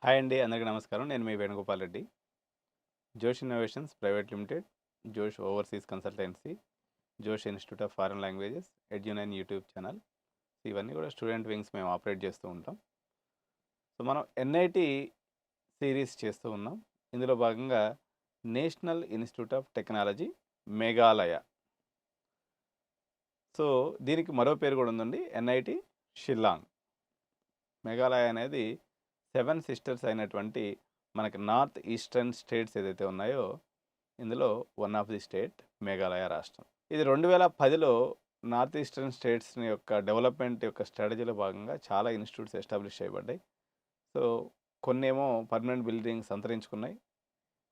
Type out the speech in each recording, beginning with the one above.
Hi అండి. అందరికీ నమస్కారం. నేను మీ Venugopal Reddy. Josh innovations private limited, Josh overseas consultancy, Josh institute of foreign languages, Edunine YouTube channel. ఇవన్నీ కూడా స్టూడెంట్ వింగ్స్ మేము ఆపరేట్ చేస్తూ ఉంటాం. సో మనం ఎన్ఐటి సిరీస్ చేస్తూ ఉన్నాం. ఇందులో భాగంగా national institute of technology Meghalaya. So దీనికి మరో పేరు కూడా ఉందండి, ఎన్ఐటి షిల్లాంగ్. మేఘాలయ అనేది 7 సిస్టర్స్ అయినటువంటి మనకి నార్త్ ఈస్టర్న్ స్టేట్స్ ఏదైతే ఉన్నాయో ఇందులో one of the state Meghalaya రాష్ట్రం. ఇది 2010లో నార్త్ ఈస్టర్న్ స్టేట్స్ యొక్క డెవలప్మెంట్ యొక్క స్ట్రాటజీలో భాగంగా చాలా ఇన్స్టిట్యూట్స్ ఎస్టాబ్లిష్ చేయబడ్డాయి. సో కొన్నేమో పర్మనెంట్ బిల్డింగ్స్ అంతరించుకున్నాయి,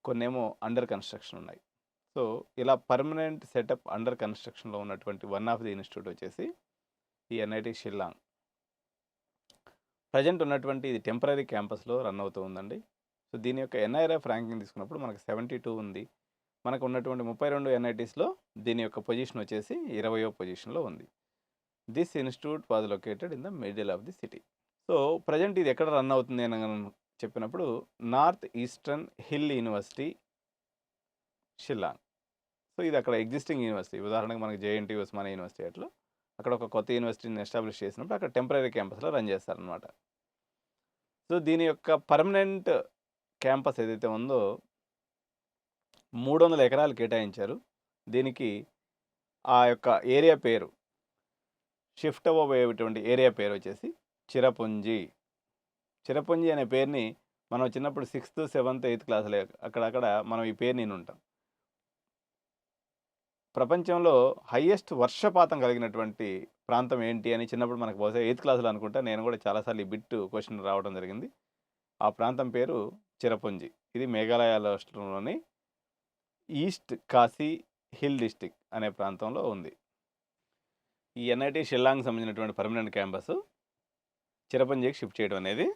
కొన్నేమో అండర్ కన్స్ట్రక్షన్ ఉన్నాయి. సో ఇలా పర్మనెంట్ సెటప్ అండర్ కన్స్ట్రక్షన్లో ఉన్నటువంటి వన్ ఆఫ్ ది ఇన్స్టిట్యూట్ వచ్చేసి ఈ ఎన్ఐటి షిల్లాంగ్. ప్రజెంట్ ఉన్నటువంటి ఇది టెంపరీ క్యాంపస్లో రన్ అవుతూ ఉందండి. సో దీని యొక్క ఎన్ఐఆర్ఎఫ్ ర్యాంకింగ్ తీసుకున్నప్పుడు మనకు 72 ఉంది. మనకు ఉన్నటువంటి 32 ఎన్ఐటీస్లో దీని యొక్క పొజిషన్ వచ్చేసి 20వ పొజిషన్లో ఉంది. This institute was located in the middle of the city. So present ఇది ఎక్కడ రన్ అవుతుంది అని చెప్పినప్పుడు north eastern hill university Shillong. So ఇది అక్కడ ఎగ్జిస్టింగ్ యూనివర్సిటీ. ఉదాహరణకు మనకి జేఎన్టీ ఉస్మానియా యూనివర్సిటీ అట్లా అక్కడ ఒక కొత్త యూనివర్సిటీని ఎస్టాబ్లిష్ చేసినప్పుడు అక్కడ టెంపరీ క్యాంపస్లో రన్ చేస్తారనమాట. సో దీని యొక్క పర్మనెంట్ క్యాంపస్ ఏదైతే ఉందో 300 ఎకరాలు కేటాయించారు. దీనికి ఆ యొక్క ఏరియా పేరు, షిఫ్ట్ అవ్వబోయేటువంటి ఏరియా పేరు వచ్చేసి చిరపుంజి. చిరపుంజి అనే పేరుని మనం చిన్నప్పుడు 6th, 7th, 8th క్లాసులే అక్కడక్కడ మనం ఈ పేరు నేను ఉంటాం. ప్రపంచంలో హయ్యెస్ట్ వర్షపాతం కలిగినటువంటి ప్రాంతం ఏంటి అని చిన్నప్పుడు మనకు బహుశా 8th క్లాసులో అనుకుంటా నేను కూడా చాలాసార్లు ఈ బిట్ క్వశ్చన్ రావడం జరిగింది. ఆ ప్రాంతం పేరు చిరపుంజి. ఇది మేఘాలయ రాష్ట్రంలోని ఈస్ట్ కాశీ హిల్ డిస్టిక్ అనే ప్రాంతంలో ఉంది. ఈ ఎన్ఐటి షిల్లాంగ్ సంబంధించినటువంటి పర్మనెంట్ క్యాంపస్ చిరపుంజికి షిఫ్ట్ చేయడం అనేది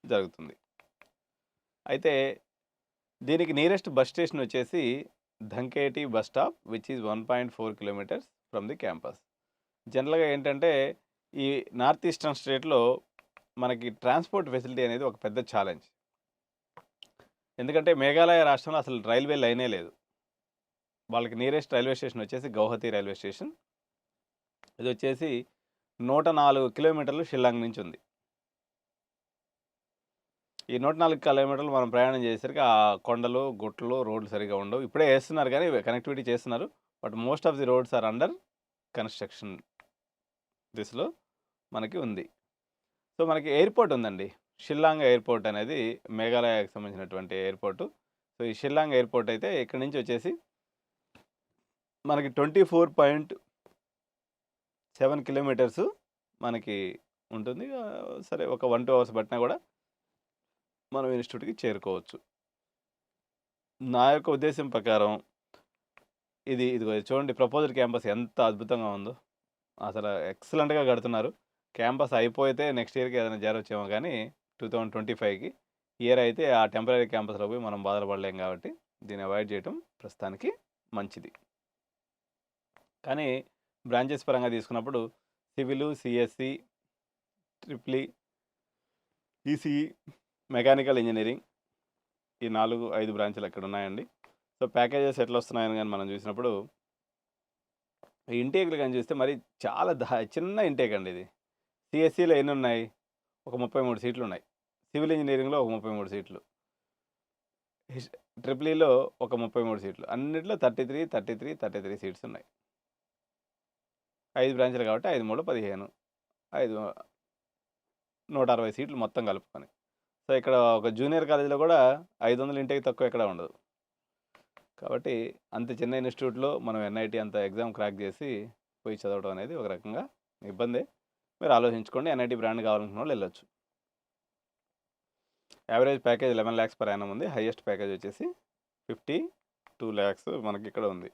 జరుగుతుంది. అయితే దీనికి నియరెస్ట్ బస్ స్టేషన్ వచ్చేసి Dhanketi bus stop, which is 1.4 kilometres from the campus. జనరల్గా ఏంటంటే ఈ నార్త్ ఈస్టర్న్ స్టేట్లో మనకి ట్రాన్స్పోర్ట్ ఫెసిలిటీ అనేది ఒక పెద్ద ఛాలెంజ్. ఎందుకంటే మేఘాలయ రాష్ట్రంలో అసలు రైల్వే లైనే లేదు. వాళ్ళకి నియరెస్ట్ రైల్వే స్టేషన్ వచ్చేసి గౌహతి రైల్వే స్టేషన్. ఇది వచ్చేసి 104 కిలోమీటర్లు షిల్లాంగ్ నుంచి ఉంది. ఈ 104 కిలోమీటర్లు మనం ప్రయాణం చేసేసరికి ఆ కొండలు, గుట్టలు, రోడ్లు సరిగా ఉండవు. ఇప్పుడే వేస్తున్నారు కానీ కనెక్టివిటీ చేస్తున్నారు. But most of the roads are under construction దిశలో మనకి ఉంది. సో మనకి ఎయిర్పోర్ట్ ఉందండి. షిల్లాంగ్ ఎయిర్పోర్ట్ అనేది మేఘాలయకు సంబంధించినటువంటి ఎయిర్పోర్టు. సో ఈ షిల్లాంగ్ ఎయిర్పోర్ట్ అయితే ఇక్కడి నుంచి వచ్చేసి మనకి 24.7 కిలోమీటర్స్ మనకి ఉంటుంది. సరే ఒక 1-2 అవర్స్ పట్టినా కూడా మనం ఇన్స్టిట్యూట్కి చేరుకోవచ్చు. నా యొక్క ఉద్దేశం ప్రకారం ఇదిగో చూడండి, ప్రపోజల్ క్యాంపస్ ఎంత అద్భుతంగా ఉందో. అసలు ఎక్సలెంట్గా కడుతున్నారు. క్యాంపస్ అయిపోతే నెక్స్ట్ ఇయర్కి ఏదైనా చేరొచ్చేమో కానీ 2025కి ఇయర్ అయితే ఆ టెంపరీ క్యాంపస్లో పోయి మనం బాధలు పడలేం కాబట్టి దీన్ని అవాయిడ్ చేయడం ప్రస్తుతానికి మంచిది. కానీ బ్రాంచెస్ పరంగా తీసుకున్నప్పుడు civil, CSC, triple E, ECE, mechanical engineering, ఈ 4-5 బ్రాంచ్లు అక్కడ ఉన్నాయండి. సో ప్యాకేజెస్ ఎట్లా వస్తున్నాయని కానీ మనం చూసినప్పుడు ఇంటేక్లు కానీ చూస్తే మరి చాలా చిన్న ఇంటేక్ అండి ఇది. సిఎస్సిలో ఎన్ని ఉన్నాయి? ఒక 33 సీట్లు ఉన్నాయి. సివిల్ ఇంజనీరింగ్లో ఒక 33 సీట్లు, ట్రిపుల్ ఒక 33 సీట్లు, అన్నిట్లో 33 సీట్స్ ఉన్నాయి. 5 బ్రాంచ్లు కాబట్టి 5 3 15, 5 160 సీట్లు మొత్తం కలుపుకొని. సో ఇక్కడ ఒక జూనియర్ కాలేజీలో కూడా 500 ఇంటేక్ తక్కువ ఎక్కడ ఉండదు. కాబట్టి అంత చిన్న ఇన్స్టిట్యూట్లో మనం ఎన్ఐటి అంత ఎగ్జామ్ క్రాక్ చేసి పోయి చదవడం అనేది ఒక రకంగా ఇబ్బందే. మీరు ఆలోచించుకోండి. ఎన్ఐటి బ్రాండ్ కావాలనుకున్న వాళ్ళు వెళ్ళొచ్చు. Average package 11 lakhs per annum ఉంది. హైయెస్ట్ ప్యాకేజ్ వచ్చేసి 52 lakhs మనకి ఇక్కడ ఉంది.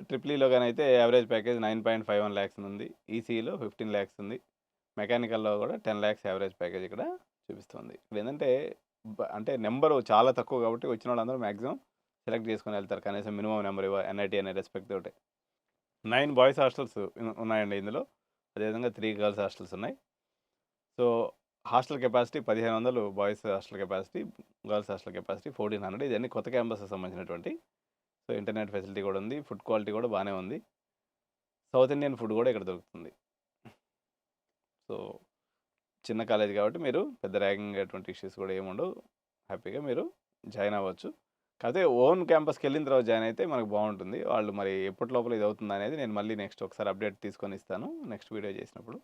ట్రిపుల్ కానీ అయితే యావరేజ్ ప్యాకేజ్ 9.51 lakhs ఉంది. ఈసీఈలో 15 lakhs ఉంది. మెకానికల్లో కూడా 10 lakhs యావరేజ్ ప్యాకేజ్ ఇక్కడ చూపిస్తుంది. ఇక్కడ ఏంటంటే అంటే నెంబరు చాలా తక్కువ కాబట్టి వచ్చిన వాళ్ళందరూ మ్యాక్సిమం సెలెక్ట్ చేసుకొని వెళ్తారు. కనీసం మినిమం నెంబర్ ఎన్ఐటి అనే రెస్పెక్ట్ తోటి. 9 బాయ్స్ హాస్టల్స్ ఉన్నాయండి ఇందులో. అదేవిధంగా 3 గర్ల్స్ హాస్టల్స్ ఉన్నాయి. So hostel capacity 1500 boys hostel capacity, girls hostel capacity 1400. ఇదన్నీ కొత్త క్యాంపస్కి సంబంధించినటువంటి. సో ఇంటర్నెట్ ఫెసిలిటీ కూడా ఉంది, ఫుడ్ క్వాలిటీ కూడా బాగానే ఉంది. సౌత్ ఇండియన్ ఫుడ్ కూడా ఇక్కడ దొరుకుతుంది. సో చిన్న కాలేజ్ కాబట్టి మీరు పెద్ద ర్యాగింగ్ అటువంటి ఇష్యూస్ కూడా ఏముండవు, హ్యాపీగా మీరు జాయిన్ అవ్వచ్చు. కాకపోతే ఓన్ క్యాంపస్కి వెళ్ళిన తర్వాత జాయిన్ అయితే మనకు బాగుంటుంది. వాళ్ళు మరి ఎప్పటి లోపల ఇది అవుతుంది అనేది నేను మళ్ళీ నెక్స్ట్ ఒకసారి అప్డేట్ తీసుకొని ఇస్తాను నెక్స్ట్ వీడియో చేసినప్పుడు.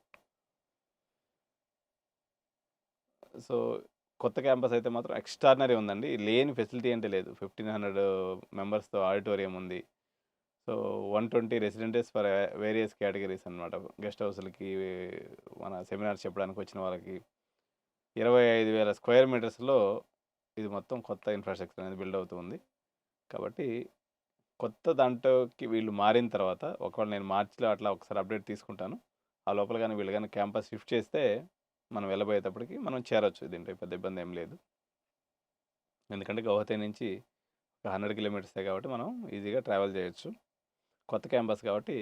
సో కొత్త క్యాంపస్ అయితే మాత్రం ఎక్స్ట్రాడినరీ ఉందండి. లేని ఫెసిలిటీ అంటే లేదు. 1500 మెంబర్స్తో ఆడిటోరియం ఉంది. సో 120 రెసిడెంటెస్ ఫర్ వేరియస్ కేటగిరీస్ అనమాట. గెస్ట్ హౌస్లకి, మన సెమినార్స్ చెప్పడానికి వచ్చిన వాళ్ళకి 25,000 స్క్వేర్ మీటర్స్లో ఇది మొత్తం కొత్త ఇన్ఫ్రాస్ట్రక్చర్ అనేది బిల్డ్ అవుతుంది. కాబట్టి కొత్త దాంట్లోకి వీళ్ళు మారిన తర్వాత, ఒకవేళ నేను మార్చిలో అట్లా ఒకసారి అప్డేట్ తీసుకుంటాను. ఆ లోపల కానీ వీళ్ళు కానీ క్యాంపస్ షిఫ్ట్ చేస్తే మనం వెళ్ళబోయేటప్పటికి మనం చేరొచ్చు. దీంట్లో పెద్ద ఇబ్బంది ఏం లేదు. ఎందుకంటే గౌహతి నుంచి ఒక 100 కిలోమీటర్సే కాబట్టి మనం ఈజీగా ట్రావెల్ చేయొచ్చు. కొత్త క్యాంపస్ కాబట్టి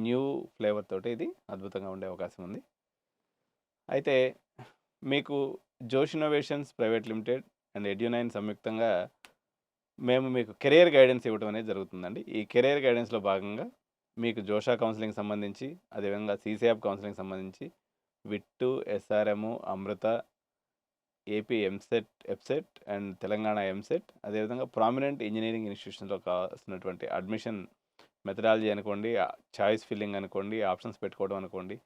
న్యూ ఫ్లేవర్ తోటి ఇది అద్భుతంగా ఉండే అవకాశం ఉంది. అయితే మీకు జోష్ ఇన్నోవేషన్స్ ప్రైవేట్ లిమిటెడ్ అండ్ ఎడ్యు9 సంయుక్తంగా మేము మీకు కెరియర్ గైడెన్స్ ఇవ్వడం అనేది జరుగుతుందండి. ఈ కెరియర్ గైడెన్స్లో భాగంగా మీకు జోషా కౌన్సిలింగ్ సంబంధించి, అదేవిధంగా సీసీయాప్ కౌన్సిలింగ్ సంబంధించి, VIT, SRM, Amrita, AP EAMCET, ఎఫ్సెట్ అండ్ తెలంగాణ ఎంసెట్, అదేవిధంగా ప్రామినెంట్ ఇంజనీరింగ్ ఇన్స్టిట్యూషన్లో కావాల్సినటువంటి అడ్మిషన్ మెథడాలజీ అనుకోండి, చాయిస్ ఫిల్లింగ్ అనుకోండి, ఆప్షన్స్ పెట్టుకోవడం అనుకోండి,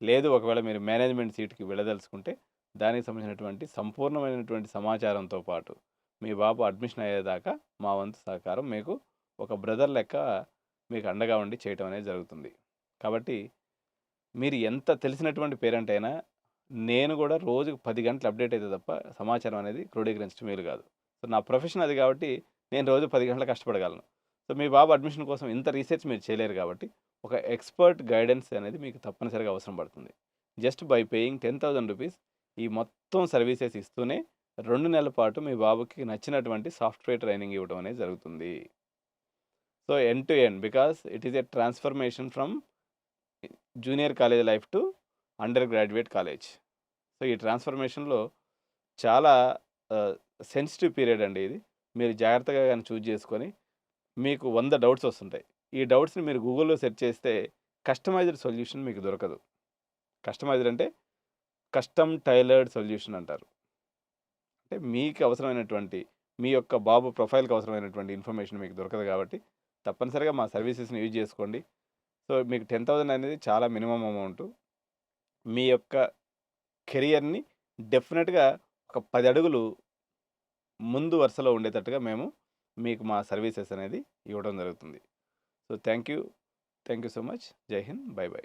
లేదు ఒకవేళ మీరు మేనేజ్మెంట్ సీట్కి వెళ్ళదలుచుకుంటే దానికి సంబంధించినటువంటి సంపూర్ణమైనటువంటి సమాచారంతో పాటు మీ బాబు అడ్మిషన్ అయ్యేదాకా మా వంతు సహకారం మీకు ఒక బ్రదర్ లెక్క మీకు అండగా ఉండి చేయటం అనేది జరుగుతుంది. కాబట్టి మీరు ఎంత తెలిసినటువంటి పేరెంట్ అయినా, నేను కూడా రోజుకు 10 గంటలు అప్డేట్ అయితే తప్ప సమాచారం అనేది క్రోడీకరించడం వీలు కాదు. సో నా ప్రొఫెషన్ అది కాబట్టి నేను రోజు 10 గంటలు కష్టపడగలను. సో మీ బాబు అడ్మిషన్ కోసం ఇంత రీసెర్చ్ మీరు చేయలేరు కాబట్టి ఒక ఎక్స్పర్ట్ గైడెన్స్ అనేది మీకు తప్పనిసరిగా అవసరం పడుతుంది. జస్ట్ బై పేయింగ్ 10,000 రూపీస్ ఈ మొత్తం సర్వీసెస్ ఇస్తూనే 2 నెలల పాటు మీ బాబుకి నచ్చినటువంటి సాఫ్ట్వేర్ ట్రైనింగ్ ఇవ్వడం అనేది జరుగుతుంది. So end to end, because it is a transformation from junior college life to under graduate college. So ఈ ట్రాన్స్ఫర్మేషన్లో చాలా సెన్సిటివ్ పీరియడ్ అండి ఇది. మీరు జాగ్రత్తగా కానీ చూజ్ చేసుకొని, మీకు 100 డౌట్స్ వస్తుంటాయి. ఈ డౌట్స్ని మీరు గూగుల్లో సెర్చ్ చేస్తే కస్టమైజ్డ్ సొల్యూషన్ మీకు దొరకదు. కస్టమైజ్డ్ అంటే కస్టమ్ టైలర్డ్ సొల్యూషన్ అంటారు. అంటే మీకు అవసరమైనటువంటి, మీ యొక్క బాబు ప్రొఫైల్కి అవసరమైనటువంటి ఇన్ఫర్మేషన్ మీకు దొరకదు. కాబట్టి తప్పనిసరిగా మా సర్వీసెస్ని యూజ్ చేసుకోండి. సో మీకు 10,000 అనేది చాలా మినిమం అమౌంట్. మీ యొక్క కెరియర్ని డెఫినెట్గా ఒక 10 అడుగులు ముందు వరుసలో ఉండేటట్టుగా మేము మీకు మా సర్వీసెస్ అనేది ఇవ్వడం జరుగుతుంది. So thank you so much. జై హింద్. By by.